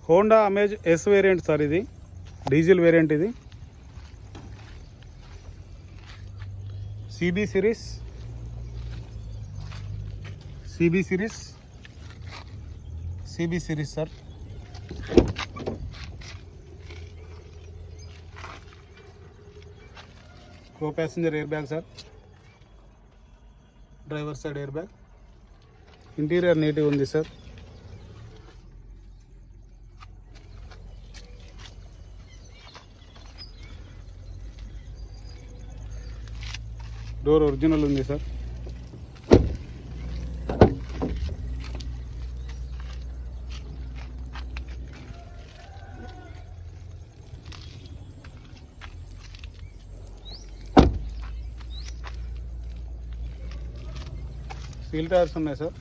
Honda Amaze S variant sir, ఇది diesel variant. ఇది CB series sir. Co passenger air bag sir, driver side air bag. Interior నీట్గా ఉంది sir. Door original ఉంది sir. Steel tyres ఉన్నాయి sir.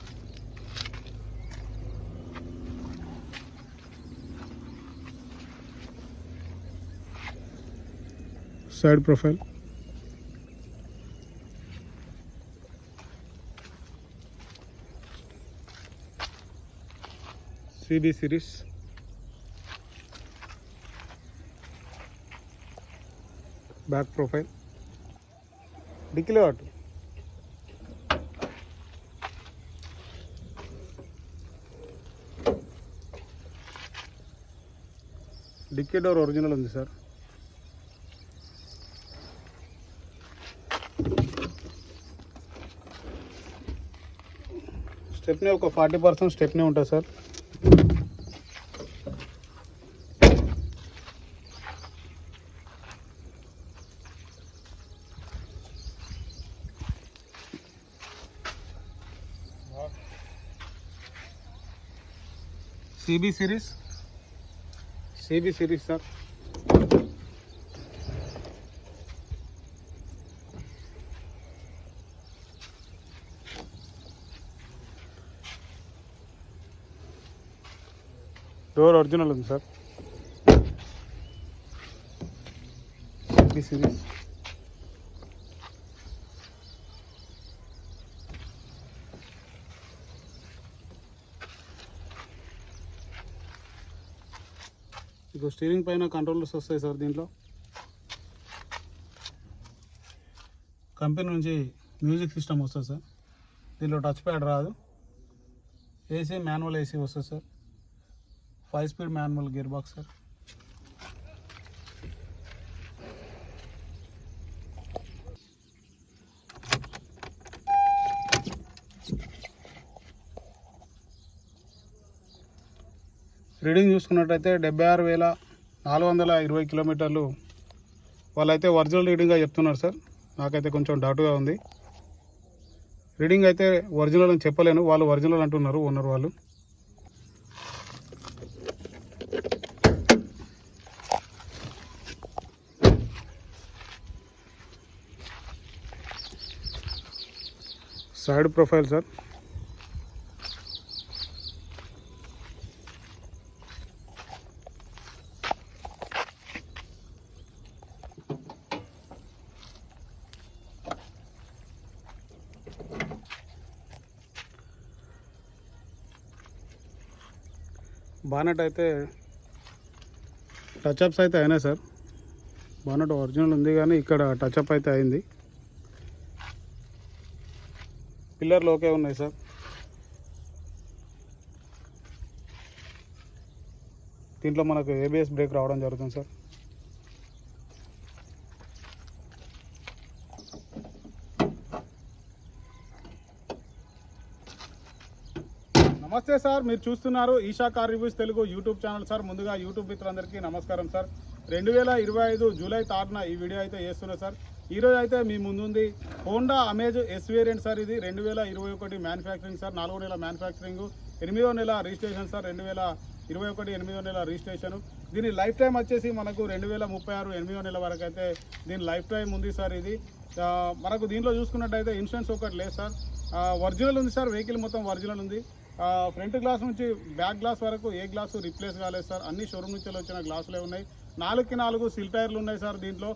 Side profile, CB series. Back profile, డిక్కీలో అటు. Dickey door original ఉంది sir. Stepney ఒక 40% stepney ఉంటుంది sir. CB series sir. Door original ఉంది సార్. CB series. ఇక స్టీరింగ్ పైన కంట్రోల్స్ వస్తాయి సార్. దీంట్లో కంపెనీ నుంచి మ్యూజిక్ సిస్టమ్ వస్తుంది సార్. దీంట్లో టచ్ ప్యాడ్ రాదు. ఏసీ మాన్యువల్ ఏసీ వస్తుంది sir. 5 speed manual gear box sir. Reading చూసుకున్నట్టయితే 76,420 కిలోమీటర్లు వాళ్ళైతే ఒరిజినల్ రీడింగ్గా చెప్తున్నారు సార్. నాకైతే కొంచెం డౌట్గా ఉంది. రీడింగ్ అయితే ఒరిజినల్ అని చెప్పలేను, వాళ్ళు ఒరిజినల్ అంటున్నారు ఓనర్ వాళ్ళు. Side profile sir. బానెట్ అయితే టచ్అప్స్ అయితే అయినాయి సార్. బానెట్ ఒరిజినల్ ఉంది కానీ ఇక్కడ టచ్అప్ అయితే అయింది. పిల్లర్లు ఓకే ఉన్నాయి సార్. దీంట్లో మనకు ఏబిఎస్ బ్రేక్ రావడం జరుగుతుంది సార్. నమస్తే సార్, మీరు చూస్తున్నారు Eesha car reviews Telugu YouTube channel sir. ముందుగా యూట్యూబ్ మిత్రులందరికీ నమస్కారం సార్. 2025 జూలై 3న ఈ వీడియో అయితే చేస్తున్నా సార్. ఈరోజు అయితే మీ ముందుంది Honda Amaze S variant sir. ఇది 2021 మ్యానుఫ్యాక్చరింగ్ సార్. 4వ నెల మ్యానుఫ్యాక్చరింగ్, 8వ నెల రిజిస్ట్రేషన్ సార్. 2021 8వ నెల రిజిస్ట్రేషన్. దీని లైఫ్ టైం వచ్చేసి మనకు 2036 8వ నెల వరకు అయితే దీని లైఫ్ టైం ఉంది సార్. ఇది మనకు దీంట్లో చూసుకున్నట్టయితే ఇన్సూరెన్స్ ఒకటి లేదు సార్. ఒరిజినల్ ఉంది సార్. వెహికల్ మొత్తం ఒరిజినల్ ఉంది. ఫ్రంట్ గ్లాస్ నుంచి బ్యాక్ గ్లాస్ వరకు ఏ గ్లాసు రిప్లేస్ కాలేదు సార్. అన్ని షోరూమ్ నుంచి వచ్చిన గ్లాసులే ఉన్నాయి. 4కి 4 సిల్ టైర్లు ఉన్నాయి సార్. దీంట్లో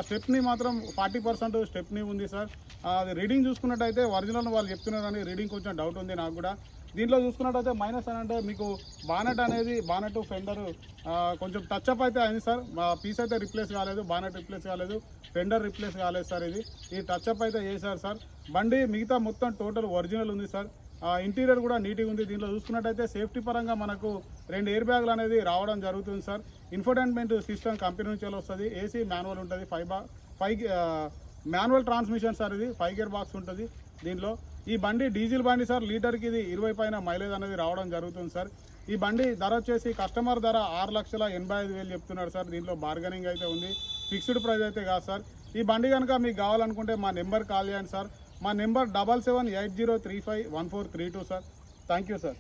స్టెప్నీ మాత్రం 40% స్టెప్నీ ఉంది సార్. అది రీడింగ్ చూసుకున్నట్టయితే ఒరిజినల్ వాళ్ళు చెప్తున్నారు కానీ రీడింగ్ కొంచెం డౌట్ ఉంది నాకు కూడా. దీంట్లో చూసుకున్నట్టయితే మైనస్ అని అంటే మీకు బానెట్ ఫెండర్ కొంచెం టచ్ అప్ అయితే అయింది సార్. పీస్ అయితే రిప్లేస్ కాలేదు, బానెట్ రిప్లేస్ కాలేదు, ఫెండర్ రిప్లేస్ కాలేదు సార్. ఈ టచ్ అప్ అయితే చేశారు సార్. బండి మిగతా మొత్తం టోటల్ ఒరిజినల్ ఉంది సార్. ఇంటీరియర్ కూడా నీట్గా ఉంది. దీంట్లో చూసుకున్నట్టయితే సేఫ్టీ పరంగా మనకు 2 ఎయిర్ బ్యాగులు అనేది రావడం జరుగుతుంది సార్. ఇన్ఫోటైన్మెంట్ సిస్టమ్ కంపెనీ నుంచి వస్తుంది. ఏసీ మాన్యువల్ ఉంటుంది, 5 మాన్యువల్ ట్రాన్స్మిషన్ సార్. ఇది 5 గేర్ బాక్స్ ఉంటుంది దీంట్లో. ఈ బండి డీజిల్ బండి సార్. లీటర్కి ఇది 20 పైన మైలేజ్ అనేది రావడం జరుగుతుంది సార్. ఈ బండి ధర వచ్చేసి కస్టమర్ ధర 6,85,000 చెప్తున్నాడు సార్. దీంట్లో బార్గెనింగ్ అయితే ఉంది, ఫిక్స్డ్ ప్రైస్ అయితే కాదు సార్. ఈ బండి కనుక మీకు కావాలనుకుంటే మా నెంబర్ కాల్ చేయండి సార్. మా number 7780351432 sir. Thank you sir.